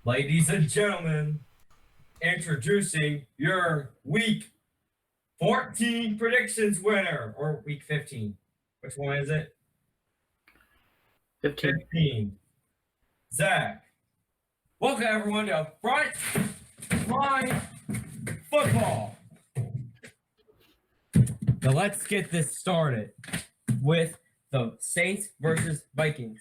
Ladies and gentlemen, introducing your week 14 predictions winner, or week 15. Which one is it? 15. 15. Zach. Welcome everyone to Frontline Football. Now let's get this started with the Saints versus Vikings.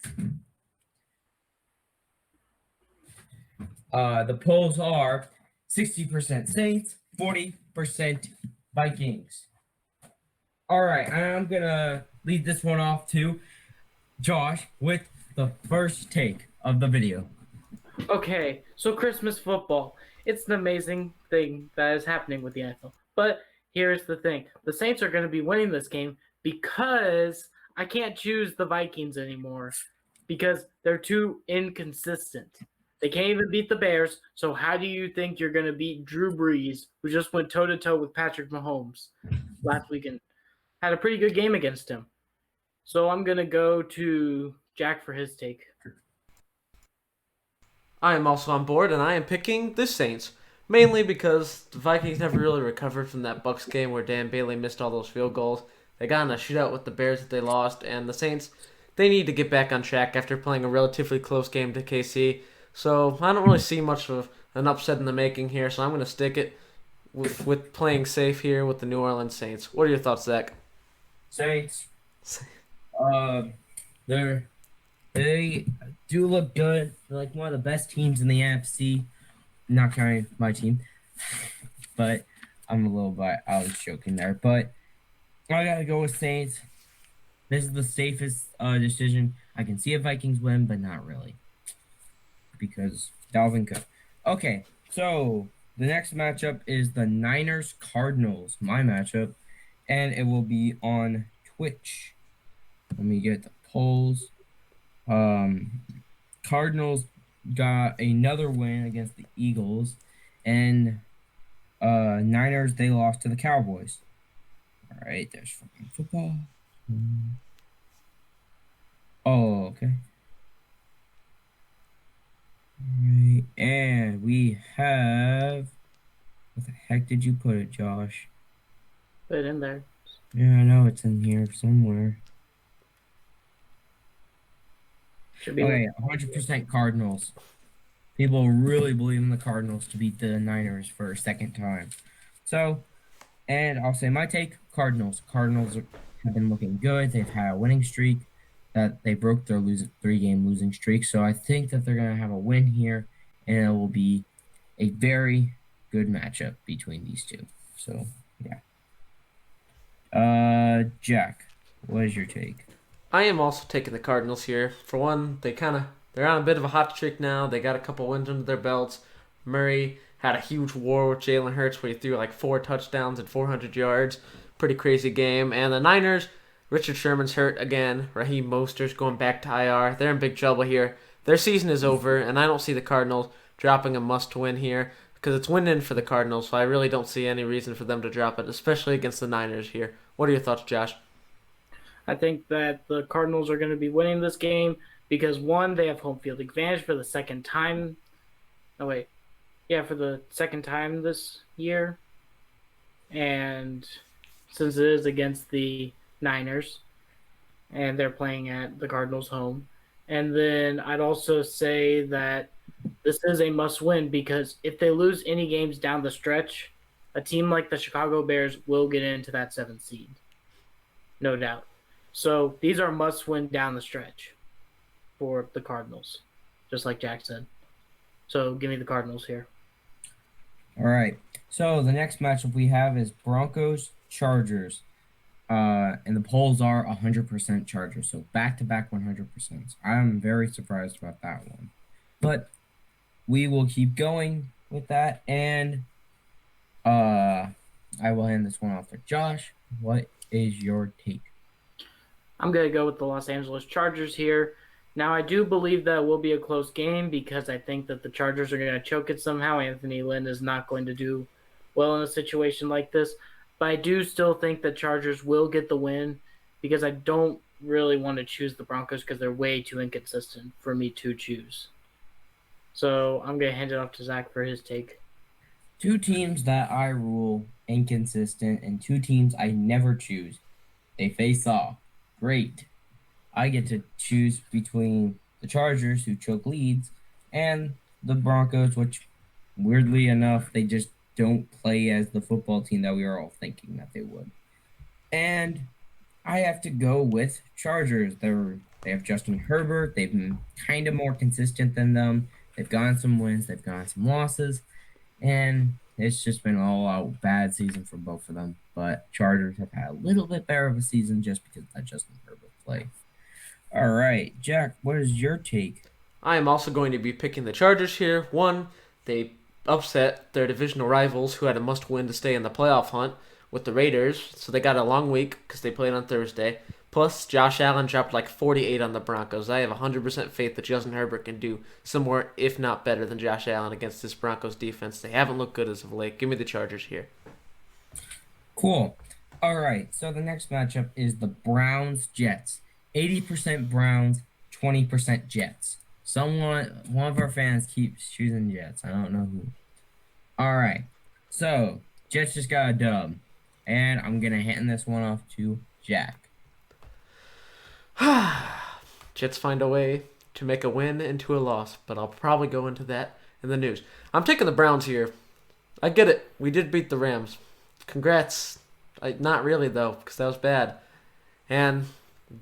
The polls are 60% Saints, 40% Vikings. All right, I'm gonna lead this one off to Josh with the first take of the video. Okay, so Christmas football. It's an amazing thing that is happening with the NFL. But here's the thing. The Saints are going to be winning this game because I can't choose the Vikings anymore because they're too inconsistent. They can't even beat the Bears, so how do you think you're going to beat Drew Brees, who just went toe-to-toe with Patrick Mahomes last weekend? Had a pretty good game against him. So I'm going to go to Jack for his take. I am also on board, and I am picking the Saints. Mainly because the Vikings never really recovered from that Bucks game where Dan Bailey missed all those field goals. They got in a shootout with the Bears that they lost, and the Saints, they need to get back on track after playing a relatively close game to KC. So I don't really see much of an upset in the making here, so I'm going to stick it with playing safe here with the New Orleans Saints. What are your thoughts, Zach? Saints. They do look good. They're like one of the best teams in the NFC. Not counting my team, but I'm a little bit. I was joking there, but I gotta go with Saints. This is the safest decision. I can see a Vikings win, but not really because Dalvin Cook. Okay, so the next matchup is the Niners Cardinals. My matchup, and it will be on Twitch. Let me get the polls. Cardinals got another win against the Eagles, and Niners, they lost to the Cowboys. All right, there's Frontline Football. Oh, okay. All right, and we have. What the heck did you put it, Josh? Put it in there. Yeah, I know it's in here somewhere. Should be Okay, 100% Cardinals. People really believe in the Cardinals to beat the Niners for a second time. So, and I'll say my take, Cardinals. Cardinals have been looking good. They've had a winning streak. That they broke their 3-game losing streak. So I think that they're going to have a win here, and it will be a very good matchup between these two. So, yeah. Jack, what is your take? I am also taking the Cardinals here. For one, they're on a bit of a hot streak now. They got a couple wins under their belts. Murray had a huge war with Jalen Hurts where he threw like 4 touchdowns and 400 yards. Pretty crazy game. And the Niners, Richard Sherman's hurt again. Raheem Mostert's going back to IR. They're in big trouble here. Their season is over, and I don't see the Cardinals dropping a must-win here because it's win-in for the Cardinals, so I really don't see any reason for them to drop it, especially against the Niners here. What are your thoughts, Josh? I think that the Cardinals are going to be winning this game because, one, they have home field advantage for the second time. Oh, wait. Yeah, for the second time this year. And since it is against the Niners, and they're playing at the Cardinals' home. And then I'd also say that this is a must-win because if they lose any games down the stretch, a team like the Chicago Bears will get into that 7th seed. No doubt. So these are must-win down the stretch for the Cardinals, just like Jack said. So give me the Cardinals here. All right. So the next matchup we have is Broncos Chargers. And the polls are 100% Chargers. So back-to-back 100%. I'm very surprised about that one. But we will keep going with that. And I will hand this one off to Josh. What is your take? I'm going to go with the Los Angeles Chargers here. Now, I do believe that will be a close game because I think that the Chargers are going to choke it somehow. Anthony Lynn is not going to do well in a situation like this. But I do still think the Chargers will get the win because I don't really want to choose the Broncos because they're way too inconsistent for me to choose. So I'm gonna hand it off to Zach for his take. Two teams that I rule inconsistent, and two teams I never choose. They face off. Great. I get to choose between the Chargers, who choke leads, and the Broncos, which weirdly enough, they just don't play as the football team that we are all thinking that they would. And I have to go with Chargers. They have Justin Herbert. They've been kind of more consistent than them. They've gotten some wins. They've gotten some losses, and it's just been all out bad season for both of them. But Chargers have had a little bit better of a season just because of that Justin Herbert play. All right, Jack, what is your take? I am also going to be picking the Chargers here. One, they upset their divisional rivals who had a must-win to stay in the playoff hunt with the Raiders, so they got a long week because they played on Thursday. Plus, Josh Allen dropped like 48 on the Broncos. I have 100% faith that Justin Herbert can do somewhere, if not better, than Josh Allen against this Broncos defense. They haven't looked good as of late. Give me the Chargers here. Cool. All right, so the next matchup is the Browns Jets. 80% Browns, 20% Jets. One of our fans keeps choosing Jets. I don't know who. All right, so Jets just got a dub, and I'm gonna hand this one off to Jack. Jets find a way to make a win into a loss, but I'll probably go into that in the news. I'm taking the Browns here. I get it. We did beat the Rams. Congrats. Not really, though, because that was bad. And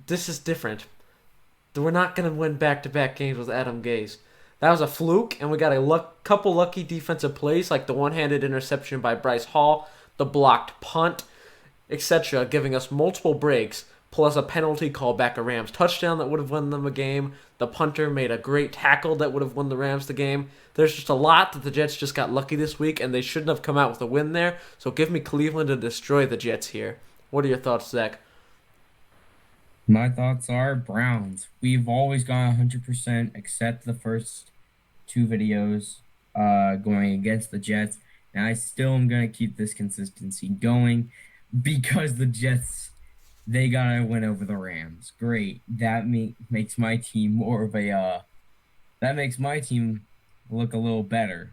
this is different. We're not going to win back-to-back games with Adam Gase. That was a fluke, and we got a couple lucky defensive plays, like the one-handed interception by Bryce Hall, the blocked punt, etc., giving us multiple breaks, plus a penalty call back a Rams touchdown that would have won them a game. The punter made a great tackle that would have won the Rams the game. There's just a lot that the Jets just got lucky this week, and they shouldn't have come out with a win there. So give me Cleveland to destroy the Jets here. What are your thoughts, Zach? My thoughts are Browns. We've always gone 100% except the first two videos going against the Jets. And I still am going to keep this consistency going because the Jets, they got to win over the Rams. Great. That makes my team more of a, that makes my team look a little better.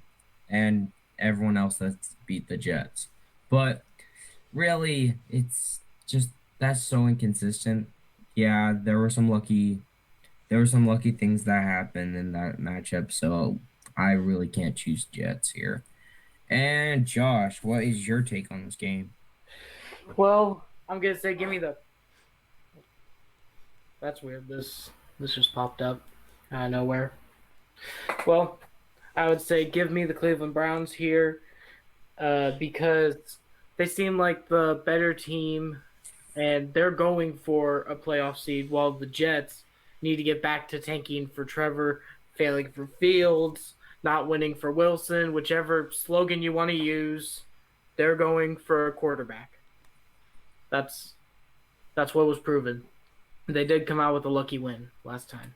And everyone else that's beat the Jets. But really, it's just, that's so inconsistent. Yeah, there were some lucky things that happened in that matchup, so I really can't choose Jets here. And Josh, what is your take on this game? Well, I'm gonna say give me the. That's weird. This just popped up out of nowhere. Well, I would say give me the Cleveland Browns here, because they seem like the better team, and they're going for a playoff seed, while the Jets need to get back to tanking for Trevor, failing for Fields, not winning for Wilson, whichever slogan you want to use. They're going for a quarterback. That's what was proven. They did come out with a lucky win last time.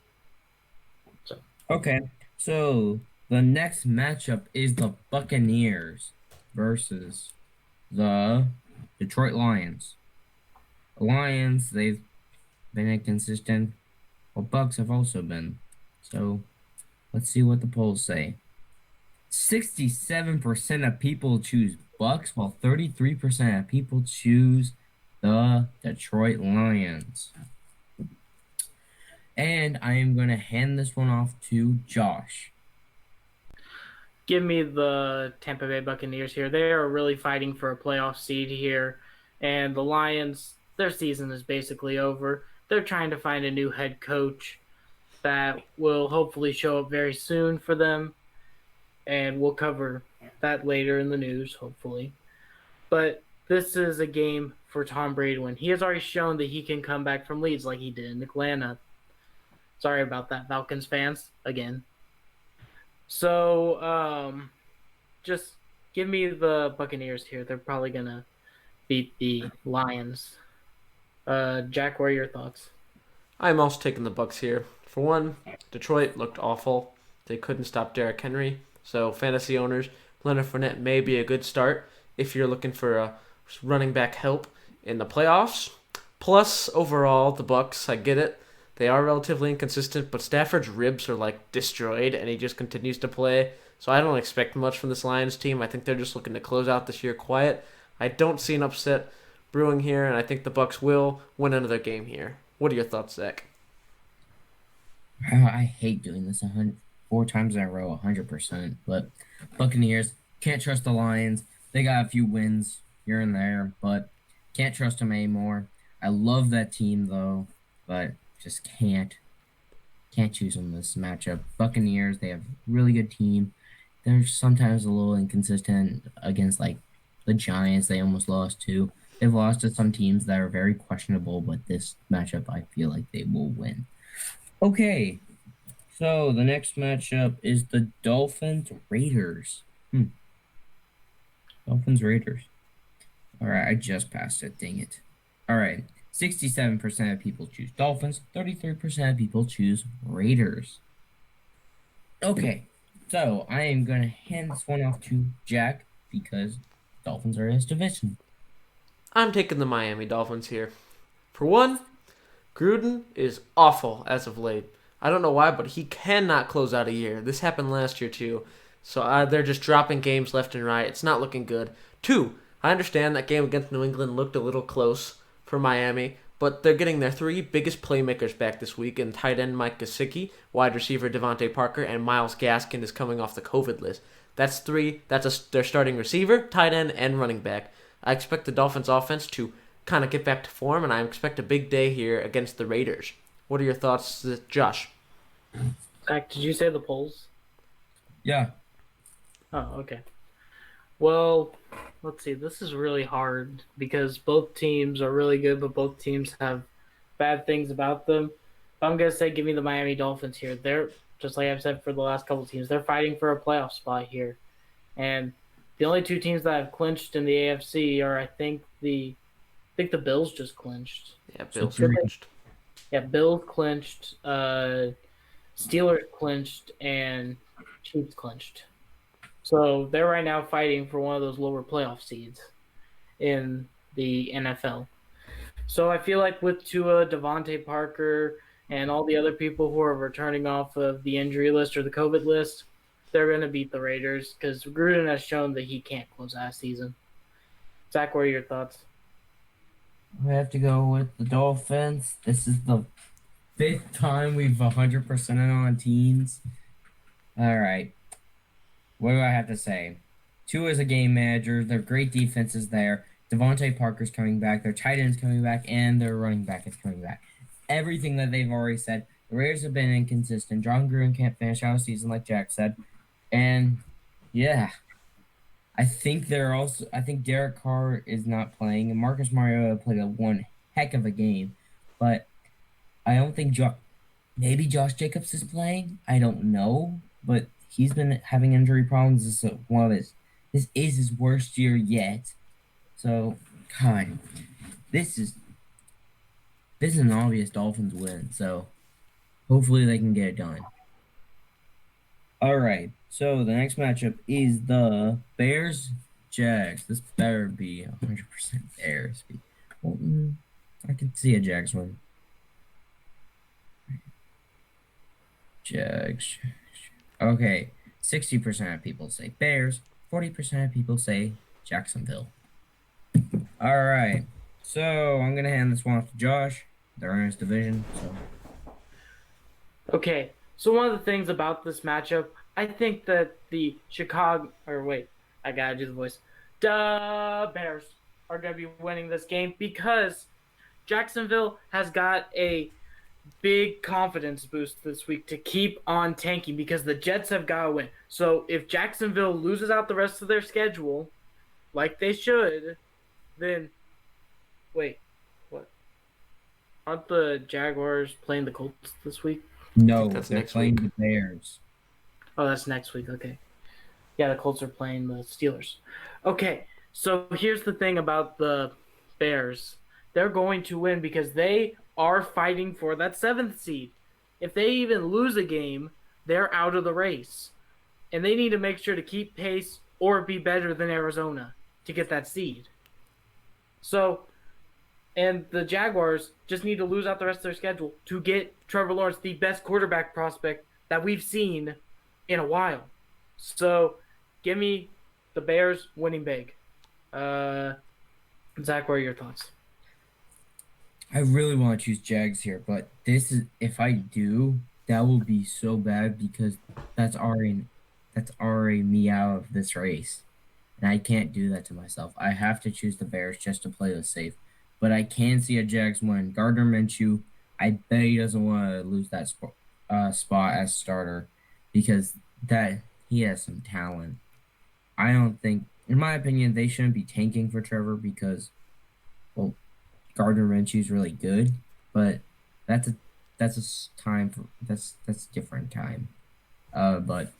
Okay, so the next matchup is the Buccaneers versus the Detroit Lions. The Lions, they've been inconsistent. Well, Bucks have also been. So let's see what the polls say. 67% of people choose Bucks, while 33% of people choose the Detroit Lions. And I am going to hand this one off to Josh. Give me the Tampa Bay Buccaneers here. They are really fighting for a playoff seed here. And the Lions, their season is basically over. They're trying to find a new head coach that will hopefully show up very soon for them. And we'll cover that later in the news, hopefully. But this is a game for Tom Brady to win. He has already shown that he can come back from leads like he did in Atlanta. Sorry about that, Falcons fans, again. So, just give me the Buccaneers here. They're probably going to beat the Lions. Jack, what are your thoughts? I'm also taking the Bucks here. For one, Detroit looked awful. They couldn't stop Derrick Henry. So fantasy owners, Leonard Fournette may be a good start if you're looking for a running back help in the playoffs. Plus, overall, the Bucks, I get it. They are relatively inconsistent, but Stafford's ribs are like destroyed, and he just continues to play. So I don't expect much from this Lions team. I think they're just looking to close out this year quiet. I don't see an upset brewing here, and I think the Bucks will win another game here. What are your thoughts, Zach? I hate doing this 4 times in a row, 100%. But Buccaneers can't trust the Lions. They got a few wins here and there, but can't trust them anymore. I love that team though, but just can't choose them this matchup. Buccaneers, they have a really good team. They're sometimes a little inconsistent against like the Giants. They almost lost to. They've lost to some teams that are very questionable, but this matchup, I feel like they will win. Okay, so the next matchup is the Dolphins Raiders. Dolphins Raiders. All right, I just passed it. Dang it. All right, 67% of people choose Dolphins. 33% of people choose Raiders. Okay, so I am gonna hand this one off to Jack because Dolphins are his division. I'm taking the Miami Dolphins here. For one, Gruden is awful as of late. I don't know why, but he cannot close out a year. This happened last year too. So they're just dropping games left and right. It's not looking good. Two, I understand that game against New England looked a little close for Miami, but they're getting their three biggest playmakers back this week in tight end Mike Gesicki, wide receiver Devontae Parker, and Myles Gaskin is coming off the COVID list. That's three. Their starting receiver, tight end, and running back. I expect the Dolphins offense to kind of get back to form, and I expect a big day here against the Raiders. What are your thoughts, Josh? Zach, did you say the polls? Yeah. Oh, okay. Well, let's see. This is really hard because both teams are really good, but both teams have bad things about them. I'm going to say give me the Miami Dolphins here. They're, just like I've said for the last couple of teams, they're fighting for a playoff spot here. And the only two teams that have clinched in the AFC are, I think the Bills just clinched. Yeah, Bills So clinched. Yeah, Bills clinched, Steelers clinched, and Chiefs clinched. So they're right now fighting for one of those lower playoff seeds in the NFL. So I feel like with Tua, Devontae Parker, and all the other people who are returning off of the injury list or the COVID list, they're going to beat the Raiders because Gruden has shown that he can't close out a season. Zach, what are your thoughts? I have to go with the Dolphins. This is the 5th time we've 100% on teams. All right. What do I have to say? Tua is a game manager. Their great defense is there. Devontae Parker's coming back. Their tight end's coming back, and their running back is coming back. Everything that they've already said. The Raiders have been inconsistent. John Gruden can't finish out a season like Jack said. And yeah, I think Derek Carr is not playing, and Marcus Mariota played one heck of a game, but I don't think maybe Josh Jacobs is playing. I don't know, but he's been having injury problems. This is his worst year yet. So, God, this is an obvious Dolphins win. So, hopefully they can get it done. All right. So the next matchup is the Bears Jags. This better be 100% Bears. I can see a Jags win. Jags. Okay. 60% of people say Bears. 40% of people say Jacksonville. All right. So I'm gonna hand this one off to Josh. They're in his division. So. Okay. So one of the things about this matchup, I think that the I gotta do the voice. The Bears are gonna be winning this game because Jacksonville has got a big confidence boost this week to keep on tanking because the Jets have got to win. So if Jacksonville loses out the rest of their schedule, like they should, then wait, what? Aren't the Jaguars playing the Colts this week? No, that's they're next playing week. the Bears. Oh, that's next week. Okay. Yeah, the Colts are playing the Steelers. Okay, so here's the thing about the Bears. They're going to win because they are fighting for that 7th seed. If they even lose a game, they're out of the race. And they need to make sure to keep pace or be better than Arizona to get that seed. So, And the Jaguars just need to lose out the rest of their schedule to get Trevor Lawrence, the best quarterback prospect that we've seen in a while. So give me the Bears winning big. Zach, what are your thoughts? I really want to choose Jags here, but this is if I do, that will be so bad because that's already that's already me out of this race. And I can't do that to myself. I have to choose the Bears just to play this safe. But I can see a Jags win. Gardner Minshew, I bet he doesn't want to lose that spot as starter because that he has some talent. I don't think, in my opinion, they shouldn't be tanking for Trevor because, well, Gardner Minshew's really good, but that's a time for that's a different time. But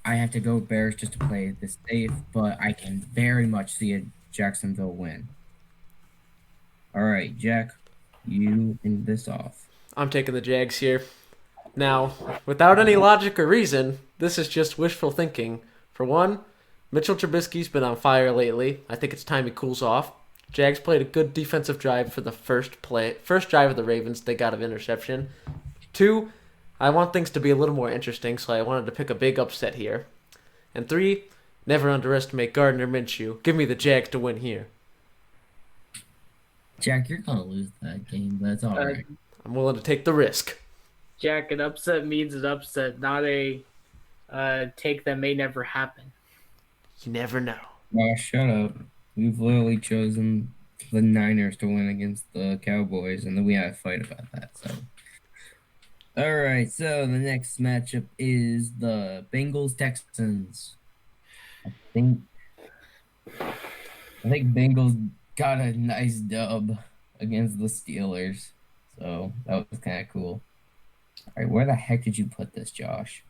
I have to go Bears just to play this safe, but I can very much see a Jacksonville win. All right, Jack, you end this off. I'm taking the Jags here. Now, without any logic or reason, this is just wishful thinking. For one, Mitchell Trubisky's been on fire lately. I think it's time he cools off. Jags played a good defensive drive for the first drive of the Ravens. They got an interception. Two, I want things to be a little more interesting, so I wanted to pick a big upset here. And three, never underestimate Gardner Minshew. Give me the Jags to win here. Jack, you're gonna lose that game, but it's all right. I'm willing to take the risk. Jack, an upset means an upset, not a take that may never happen. You never know. Oh, shut up. We've literally chosen the Niners to win against the Cowboys, and then we had a fight about that. So, all right. So the next matchup is the Bengals Texans. I think Bengals got a nice dub against the Steelers, so that was kind of cool. All right, where the heck did you put this, Josh?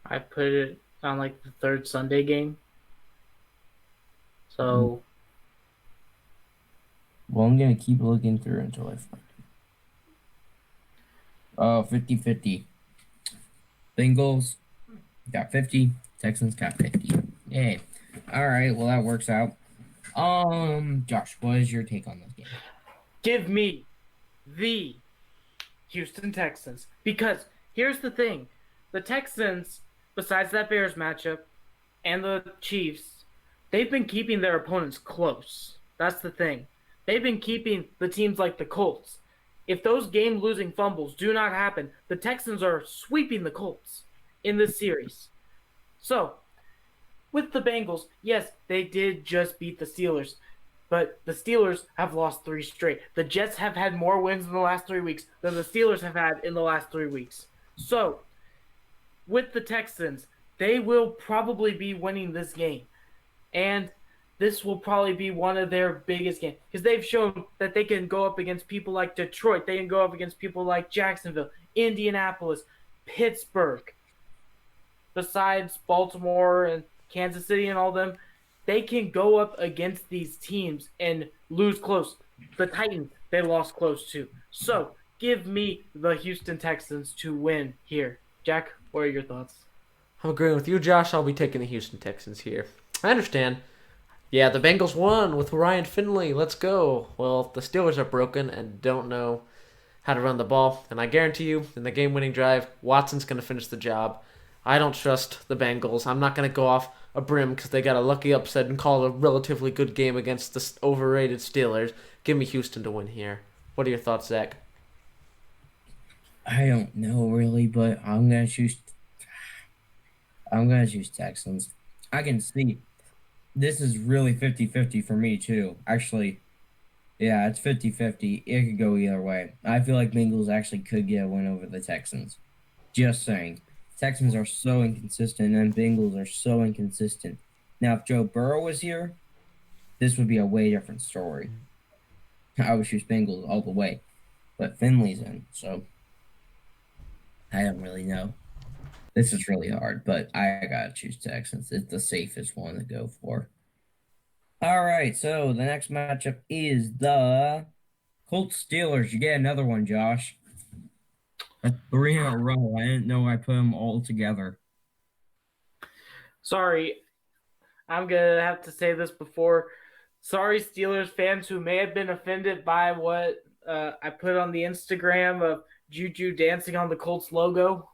I put it on like the third Sunday game. So, Well, I'm going to keep looking through until I find it. Oh, 50-50. Bengals got 50. Texans got 50. Yay. All right, well, that works out. Josh, what is your take on this game? give me the Houston Texans. Because here's the thing. The Texans, besides that Bears matchup and the Chiefs, they've been keeping their opponents close. That's the thing. They've been keeping the teams like the Colts. If those game-losing fumbles do not happen, the Texans are sweeping the Colts in this series. So, with the Bengals, yes, they did just beat the Steelers, but the Steelers have lost 3 straight. The Jets have had more wins in the last 3 weeks than the Steelers have had in the last 3 weeks. So, with the Texans, they will probably be winning this game. And this will probably be one of their biggest games because they've shown that they can go up against people like Detroit. They can go up against people like Jacksonville, Indianapolis, Pittsburgh. Besides Baltimore and Kansas City and all them, they can go up against these teams and lose close. The Titans, they lost close too. So give me the Houston Texans to win here. Jack, what are your thoughts? I'm agreeing with you, Josh. I'll be taking the Houston Texans here. I understand. Yeah, the Bengals won with Ryan Finley. Let's go. Well, the Steelers are broken and don't know how to run the ball. And I guarantee you, in the game-winning drive, Watson's going to finish the job. I don't trust the Bengals. I'm not going to go off a brim because they got a lucky upset and call it a relatively good game against the overrated Steelers. Give me Houston to win here. What are your thoughts, Zach? I don't know really, but I'm gonna choose Texans. I can see this is really 50-50 for me too. Actually, yeah, it's 50-50. It could go either way. I feel like Bengals actually could get a win over the Texans. Just saying. Texans are so inconsistent and Bengals are so inconsistent. Now, if Joe Burrow was here, this would be a way different story. I would choose Bengals all the way. But Finley's in, so I don't really know. This is really hard, but I gotta choose Texans. It's the safest one to go for. All right, so the next matchup is the Colts Steelers. You get another one, Josh. That's 3 in a row. I didn't know I put them all together. Sorry, I'm going to have to say this before sorry, Steelers fans who may have been offended by what I put on the Instagram of Juju dancing on the Colts logo,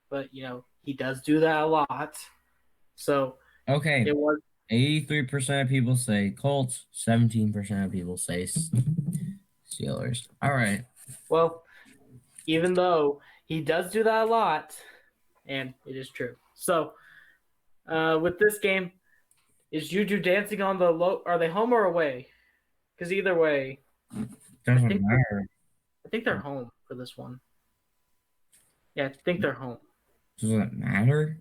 but he does do that a lot. So Okay, it was 83% of people say Colts, 17% of people say Steelers. All right. well, even though he does do that a lot, and it is true. So with this game, is Juju dancing on the low? Are they home or away? Because either way, I Doesn't think they're, matter. I think they're home for this one. Yeah, I think they're home. Doesn't matter.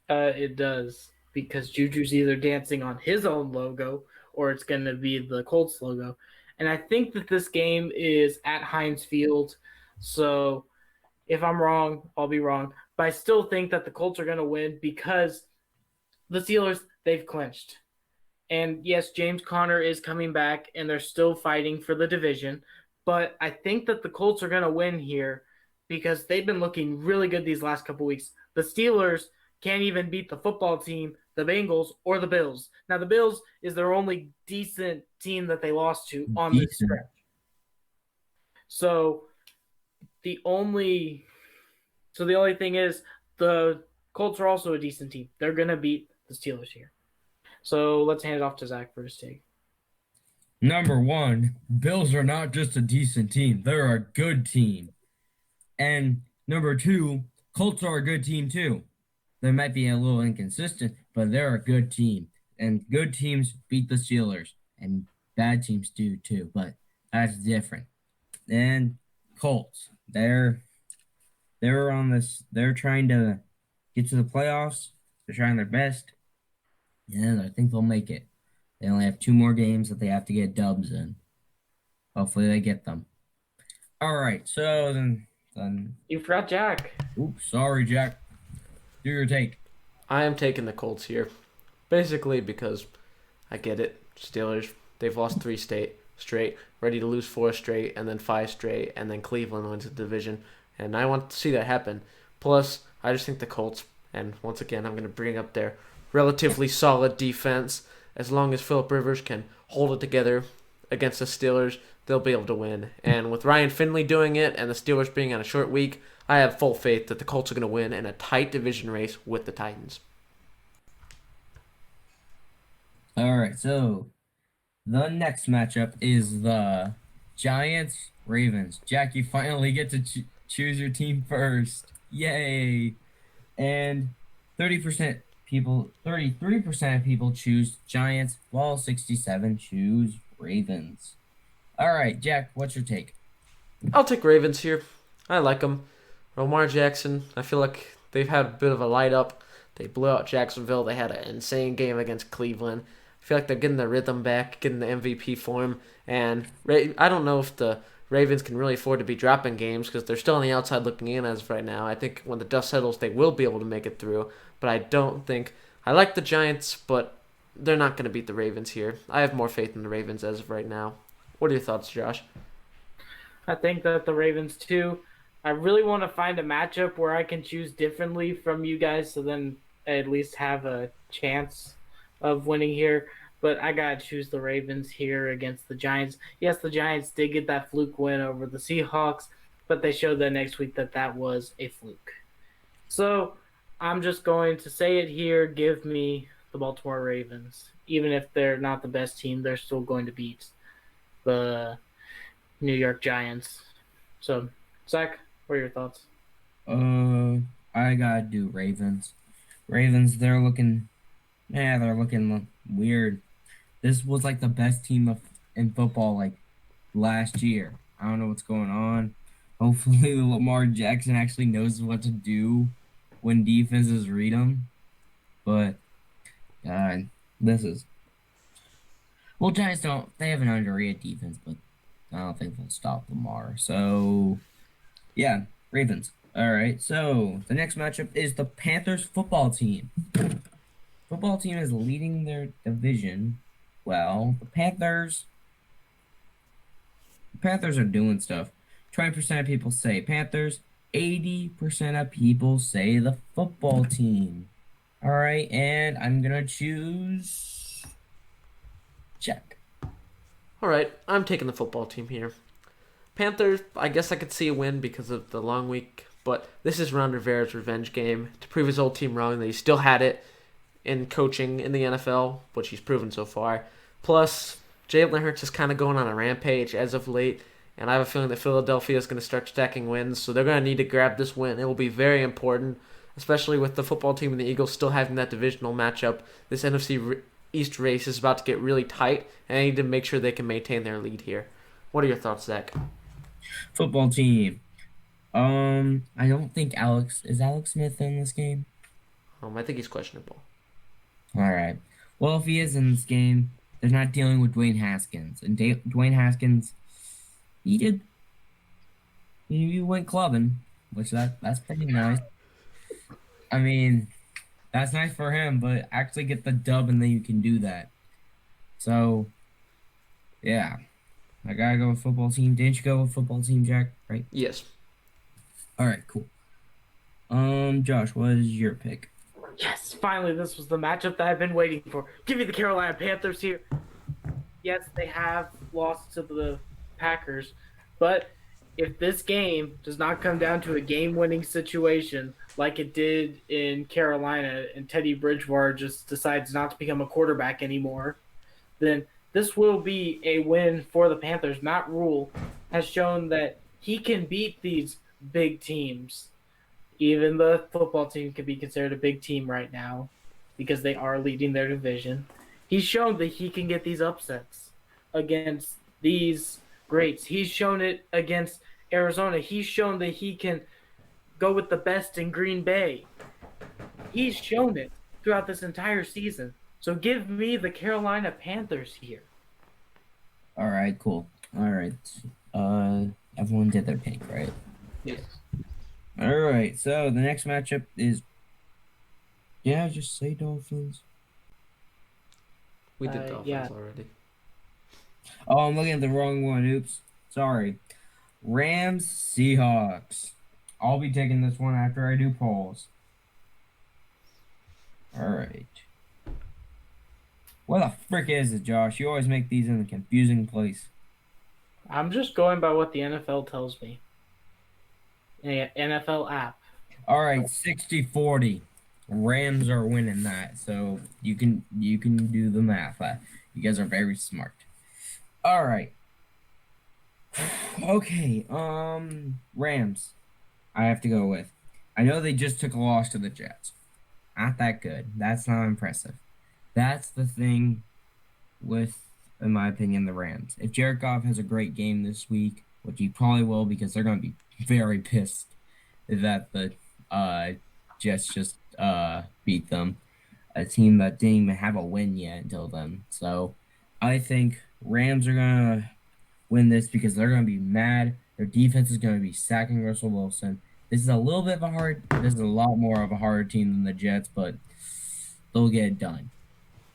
It does because Juju's either dancing on his own logo or it's going to be the Colts logo. And I think that this game is at Heinz Field. So if I'm wrong, I'll be wrong. But I still think that the Colts are going to win because the Steelers, they've clinched. And yes, James Conner is coming back and they're still fighting for the division. But I think that the Colts are going to win here because they've been looking really good these last couple weeks. The Steelers can't even beat the football team, the Bengals, or the Bills. Now, the Bills is their only decent team that they lost to on this Decent. stretch. So the only thing is the Colts are also a decent team. They're going to beat the Steelers here. So let's hand it off to Zach for his take. Number one, Bills are not just a decent team, they're a good team. And number two, Colts are a good team too. They might be a little inconsistent, but they're a good team. And good teams beat the Steelers, and bad teams do too, but that's different. And Colts, they're on this, they're trying to get to the playoffs. They're trying their best, and I think they'll make it. They only have two more games that they have to get dubs in. Hopefully they get them. All right, so then You forgot Jack. oops, sorry, Jack. Do your take. I am taking the Colts here, basically because I get it. Steelers, they've lost three straight, ready to lose four straight, and then five straight, and then Cleveland wins the division, and I want to see that happen. Plus, I just think the Colts, and once again, I'm going to bring up their relatively solid defense. As long as Philip Rivers can hold it together against the Steelers, they'll be able to win. And with Ryan Finley doing it and the Steelers being on a short week, I have full faith that the Colts are going to win in a tight division race with the Titans. All right, so the next matchup is the Giants Ravens. Jack, you finally get to choose your team first. Yay! And 30% people, 33% of people choose Giants, while 67 choose Ravens. All right, Jack, what's your take? I'll take Ravens here. I like them. Lamar Jackson, I feel like they've had a bit of a light up. They blew out Jacksonville. They had an insane game against Cleveland. I feel like they're getting their rhythm back, getting the MVP form. And I don't know if the Ravens can really afford to be dropping games because they're still on the outside looking in as of right now. I think when the dust settles, they will be able to make it through. But I don't think. I like the Giants, but they're not going to beat the Ravens here. I have more faith in the Ravens as of right now. What are your thoughts, Josh? I think that the Ravens too. I really want to find a matchup where I can choose differently from you guys, so then I at least have a chance of winning here. But I gotta choose the Ravens here against the Giants. Yes, the Giants did get that fluke win over the Seahawks, but they showed that next week that that was a fluke. So I'm just going to say it here. Give me the Baltimore Ravens. Even if they're not the best team, they're still going to beat the New York Giants. So, Zach, what are your thoughts? I gotta do Ravens. Ravens, they're looking weird. This was like the best team in football like last year. I don't know what's going on. Hopefully, Lamar Jackson actually knows what to do when defenses read him. But this is well, Giants don't. They have an underrated defense, but I don't think they'll stop Lamar. So yeah, Ravens. All right. So the next matchup is the Panthers football team. Football team is leading their division. Well, the Panthers are doing stuff. 20% of people say Panthers. 80% of people say the football team. All right, and I'm gonna choose. Check. All right, I'm taking the football team here. Panthers, I guess I could see a win because of the long week, but this is Ron Rivera's revenge game to prove his old team wrong that he still had it in coaching in the NFL, which he's proven so far. Plus, Jalen Hurts is kind of going on a rampage as of late, and I have a feeling that Philadelphia is going to start stacking wins, so they're going to need to grab this win. It will be very important, especially with the football team and the Eagles still having that divisional matchup. This NFC East race is about to get really tight, and I need to make sure they can maintain their lead here. What are your thoughts, Zach? Football team. I don't think Alex Smith in this game. I think he's questionable. All right. Well, if he is in this game, they're not dealing with Dwayne Haskins, and Dwayne Haskins, he went clubbing, which that's pretty nice. I mean, that's nice for him, but actually get the dub, and then you can do that. So, yeah, I gotta go with football team. Didn't you go with football team, Jack? Right. Yes. All right. Cool. Josh, what is your pick? Yes, finally, this was the matchup that I've been waiting for. Give me the Carolina Panthers here. Yes, they have lost to the Packers, but if this game does not come down to a game-winning situation like it did in Carolina and Teddy Bridgewater just decides not to become a quarterback anymore, then this will be a win for the Panthers. Matt Rule has shown that he can beat these big teams. Even the football team can be considered a big team right now because they are leading their division. He's shown that he can get these upsets against these greats. He's shown it against Arizona. He's shown that he can go with the best in Green Bay. He's shown it throughout this entire season. So give me the Carolina Panthers here. All right. Cool. All right. Everyone did their pick, right? Yes. All right, so the next matchup is, just say Dolphins. We did Dolphins already. Oh, I'm looking at the wrong one. Oops. Sorry. Rams, Seahawks. I'll be taking this one after I do polls. All right. What the frick is it, Josh? You always make these in a confusing place. I'm just going by what the NFL tells me. NFL app. All right, 60-40. Rams are winning that, so you can do the math. You guys are very smart. All right. Okay. Rams. I have to go with. I know they just took a loss to the Jets. Not that good. That's not impressive. That's the thing with, in my opinion, the Rams. If Jared Goff has a great game this week, which he probably will because they're going to be very pissed that the Jets just beat them, a team that didn't even have a win yet until then. So I think Rams are going to win this because they're going to be mad. Their defense is going to be sacking Russell Wilson. This is a lot more of a harder team than the Jets, but they'll get it done.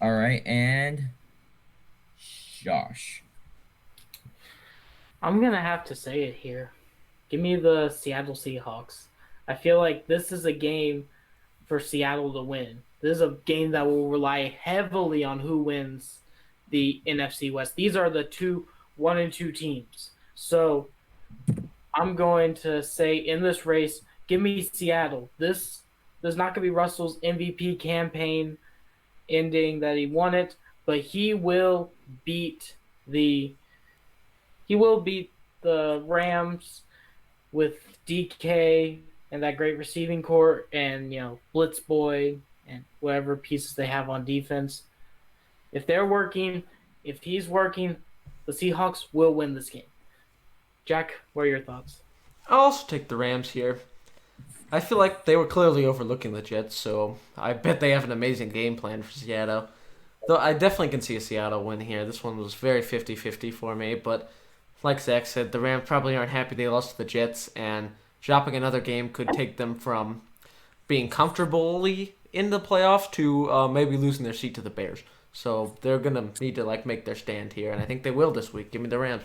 All right, and Josh. I'm going to have to say it here. Give me the Seattle Seahawks. I feel like this is a game for Seattle to win. This is a game that will rely heavily on who wins the NFC West. These are the 1 and 2 teams. So I'm going to say in this race, give me Seattle. This is not going to be Russell's MVP campaign ending that he won it, but he will beat the Rams with DK and that great receiving core and Blitz Boy and whatever pieces they have on defense. If he's working, the Seahawks will win this game. Jack, what are your thoughts? I'll also take the Rams here. I feel like they were clearly overlooking the Jets, so I bet they have an amazing game plan for Seattle. Though I definitely can see a Seattle win here. This one was very 50-50 for me, but like Zach said, the Rams probably aren't happy they lost to the Jets, and dropping another game could take them from being comfortably in the playoffs to maybe losing their seat to the Bears. So they're going to need to make their stand here, and I think they will this week. Give me the Rams.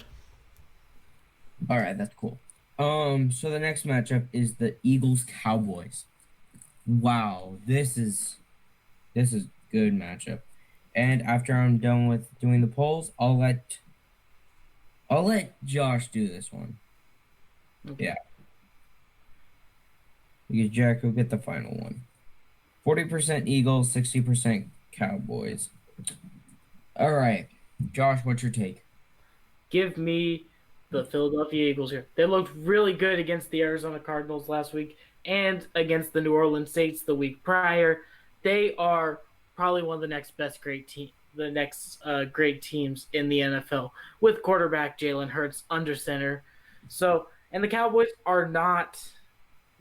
All right, that's cool. So the next matchup is the Eagles Cowboys. Wow, this is good matchup. And after I'm done with doing the polls, I'll let Josh do this one. Okay. Yeah, because Jack will get the final one. 40% Eagles, 60% Cowboys. All right, Josh, what's your take? Give me the Philadelphia Eagles here. They looked really good against the Arizona Cardinals last week and against the New Orleans Saints the week prior. They are probably one of the next great teams in the NFL with quarterback Jalen Hurts under center. So, and the Cowboys are not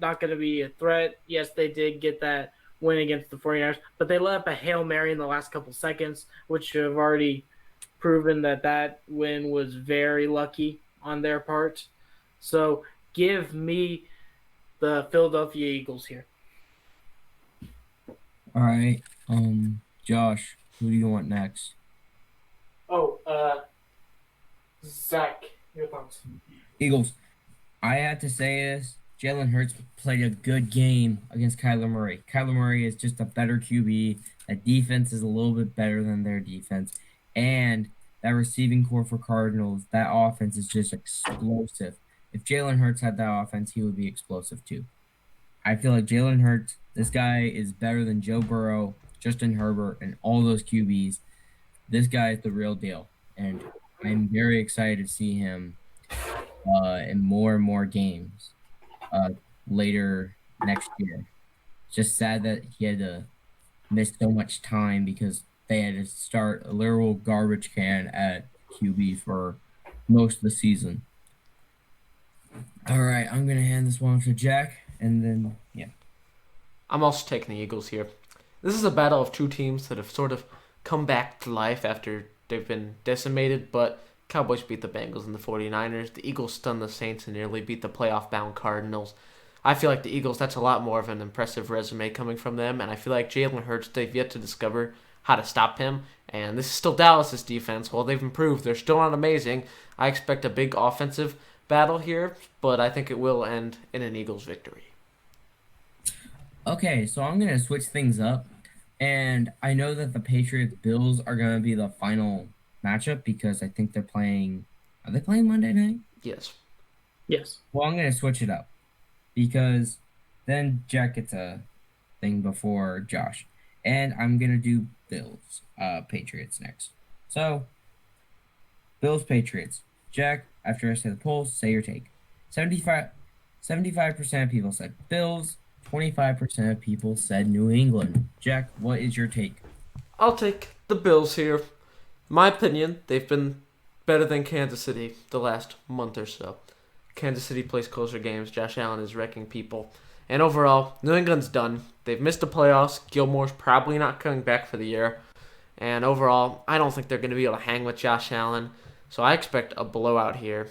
going to be a threat. Yes, they did get that win against the 49ers, but they let up a Hail Mary in the last couple seconds, which should have already proven that that win was very lucky on their part. So give me the Philadelphia Eagles here. All right, Josh, who do you want next? Oh, Zach, your thoughts? Eagles. I have to say this. Jalen Hurts played a good game against Kyler Murray. Kyler Murray is just a better QB. That defense is a little bit better than their defense. And that receiving core for Cardinals, that offense is just explosive. If Jalen Hurts had that offense, he would be explosive too. I feel like Jalen Hurts, this guy is better than Joe Burrow, Justin Herbert, and all those QBs. This guy is the real deal. And I'm very excited to see him in more and more games uh, later next year. It's just sad that he had to miss so much time because they had to start a literal garbage can at QB for most of the season. All right, I'm gonna hand this one to Jack, and then yeah. I'm also taking the Eagles here. This is a battle of two teams that have sort of come back to life after they've been decimated, but Cowboys beat the Bengals and the 49ers. The Eagles stunned the Saints and nearly beat the playoff-bound Cardinals. I feel like the Eagles, that's a lot more of an impressive resume coming from them, and I feel like Jalen Hurts, they've yet to discover how to stop him, and this is still Dallas' defense. While they've improved, they're still not amazing. I expect a big offensive battle here, but I think it will end in an Eagles victory. Okay, so I'm gonna switch things up, and I know that the Patriots Bills are gonna be the final matchup because I think they're playing. Are they playing Monday night? Yes. Yes. Well, I'm gonna switch it up because then Jack gets a thing before Josh, and I'm gonna do Bills, Patriots next. So Bills, Patriots. Jack, after I say the polls, say your take. 75% of people said Bills. 25% of people said New England. Jack, what is your take? I'll take the Bills here. My opinion, they've been better than Kansas City the last month or so. Kansas City plays closer games. Josh Allen is wrecking people. And overall, New England's done. They've missed the playoffs. Gilmore's probably not coming back for the year. And overall, I don't think they're going to be able to hang with Josh Allen. So I expect a blowout here.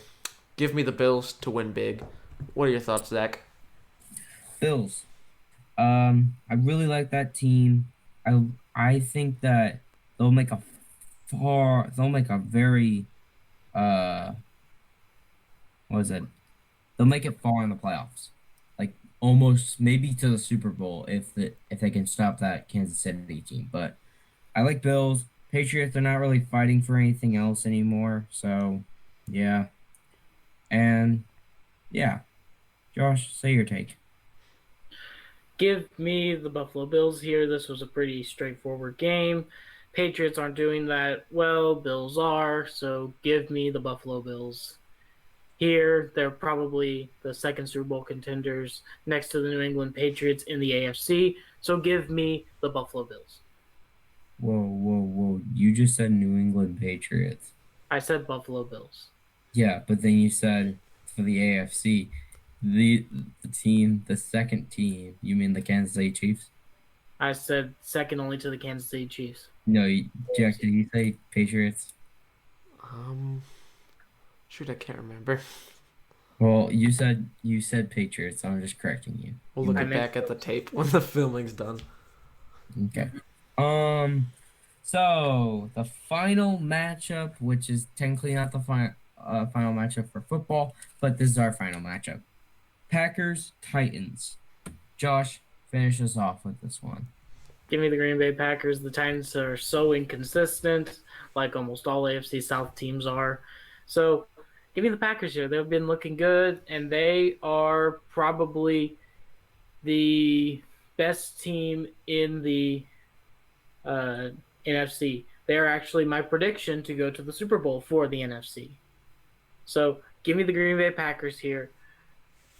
Give me the Bills to win big. What are your thoughts, Zach? Bills. I really like that team. I think that they'll make a they'll make a very uh what is it? They'll make it far in the playoffs. Like almost maybe to the Super Bowl if they can stop that Kansas City team. But I like Bills. Patriots, they're not really fighting for anything else anymore. So yeah. And yeah. Josh, say your take. Give me the Buffalo Bills here. This was a pretty straightforward game. Patriots aren't doing that well. Bills are. So give me the Buffalo Bills. Here, they're probably the second Super Bowl contenders next to the New England Patriots in the AFC. So give me the Buffalo Bills. Whoa, whoa, whoa. You just said New England Patriots. I said Buffalo Bills. Yeah, but then you said for the AFC, the the second team. You mean the Kansas City Chiefs? I said second only to the Kansas City Chiefs. No, Jack, did you say Patriots? Um, Shoot, I can't remember. Well, you said Patriots. So I'm just correcting you. We'll You look meant- back at the tape when the filming's done. Okay. So the final matchup, which is technically not the final matchup for football, but this is our final matchup. Packers Titans. Josh, finish us off with this one. Give me the Green Bay Packers. The Titans are so inconsistent, like almost all AFC South teams are. So give me the Packers here. They've been looking good, and they are probably the best team in the uh, NFC. They are actually my prediction to go to the Super Bowl for the NFC. So give me the Green Bay Packers here.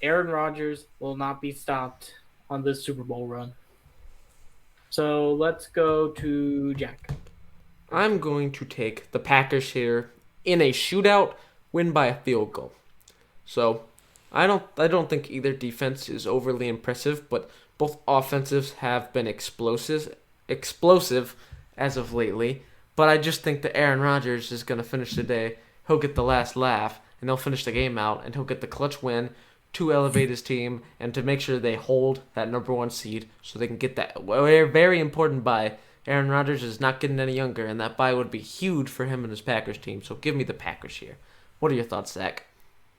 Aaron Rodgers will not be stopped on this Super Bowl run. So let's go to Jack. I'm going to take the Packers here in a shootout, win by a field goal. So I don't think either defense is overly impressive, but both offensives have been explosive as of lately. But I just think that Aaron Rodgers is going to finish the day. He'll get the last laugh, and they'll finish the game out, and he'll get the clutch win to elevate his team and to make sure they hold that number one seed so they can get that very important bye. Aaron Rodgers is not getting any younger, and that bye would be huge for him and his Packers team. So give me the Packers here. What are your thoughts, Zach?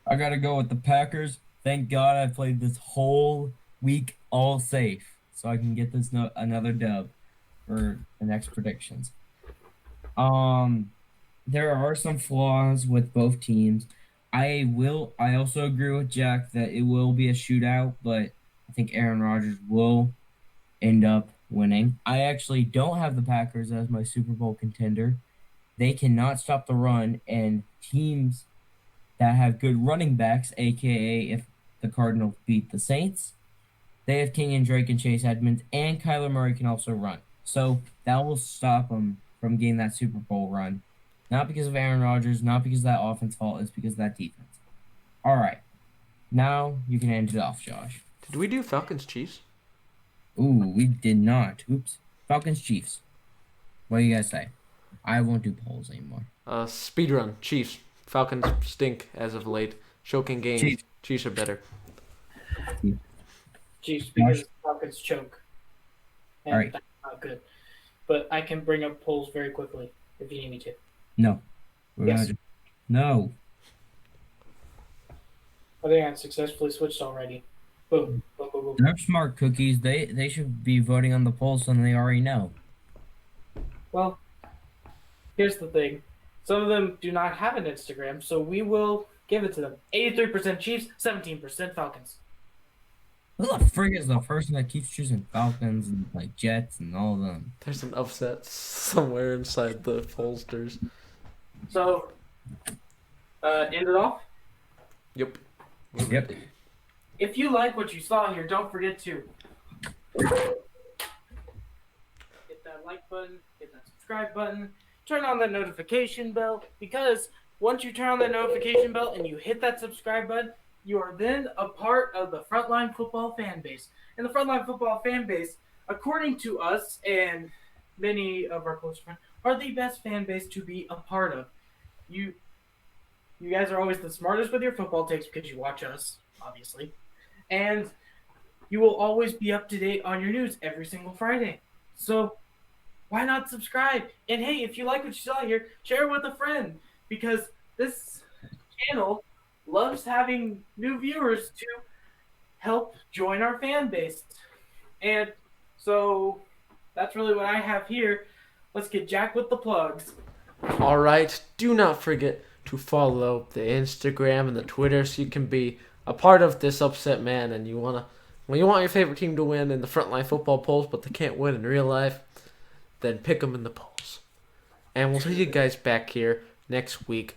I gotta go with the Packers. Thank God I played this whole week all safe, so I can get this another dub for the next predictions. There are some flaws with both teams. I also agree with Jack that it will be a shootout, but I think Aaron Rodgers will end up winning. I actually don't have the Packers as my Super Bowl contender. They cannot stop the run, and teams that have good running backs, aka if the Cardinals beat the Saints, they have King and Drake and Chase Edmonds, and Kyler Murray can also run. So that will stop them from getting that Super Bowl run. Not because of Aaron Rodgers, not because of that offense fault, it's because of that defense. All right. Now you can end it off, Josh. Did we do Falcons Chiefs? Ooh, we did not. Oops. Falcons Chiefs. What do you guys say? I won't do polls anymore. Speed run Chiefs. Falcons stink as of late. Choking games. Chiefs are better. Chiefs because Falcons choke. And All right. that's not good. But I can bring up polls very quickly if you need me to. No. Yes. No. I think I successfully switched already. Boom. Boom, boom, boom. They're smart cookies. They should be voting on the polls and they already know. Well, here's the thing. Some of them do not have an Instagram, so we will give it to them. 83% Chiefs, 17% Falcons. Who the frig is the person that keeps choosing Falcons and like Jets and all of them? There's an upset somewhere inside the pollsters. So, end it off. Yep. Yep. If you like what you saw here, don't forget to hit that like button, hit that subscribe button, turn on that notification bell, because once you turn on that notification bell and you hit that subscribe button, you are then a part of the Frontline Football fan base. And the Frontline Football fan base, according to us and many of our close friends, are the best fan base to be a part of. You guys are always the smartest with your football takes because you watch us, obviously. And you will always be up to date on your news every single Friday. So why not subscribe? And hey, if you like what you saw here, share it with a friend, because this channel loves having new viewers to help join our fan base. And so that's really what I have here. Let's get Jack with the plugs. All right. Do not forget to follow the Instagram and the Twitter so you can be a part of this upset, man. And you want your favorite team to win in the Frontline Football polls, but they can't win in real life, then pick them in the polls. And we'll see you guys back here next week.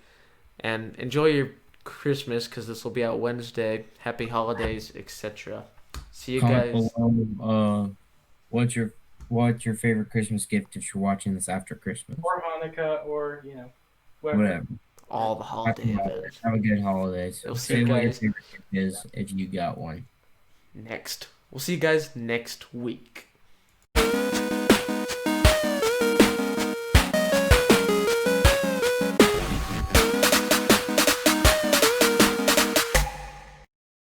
And enjoy your Christmas, because this will be out Wednesday. Happy holidays, etc. See you Comment guys. below, what's your favorite Christmas gift if you're watching this after Christmas? Or Hanukkah, or, whatever. Whatever. All the holiday events. Have a good holidays. We'll see Say you what your guys favorite gift is if you got one. next. We'll see you guys next week.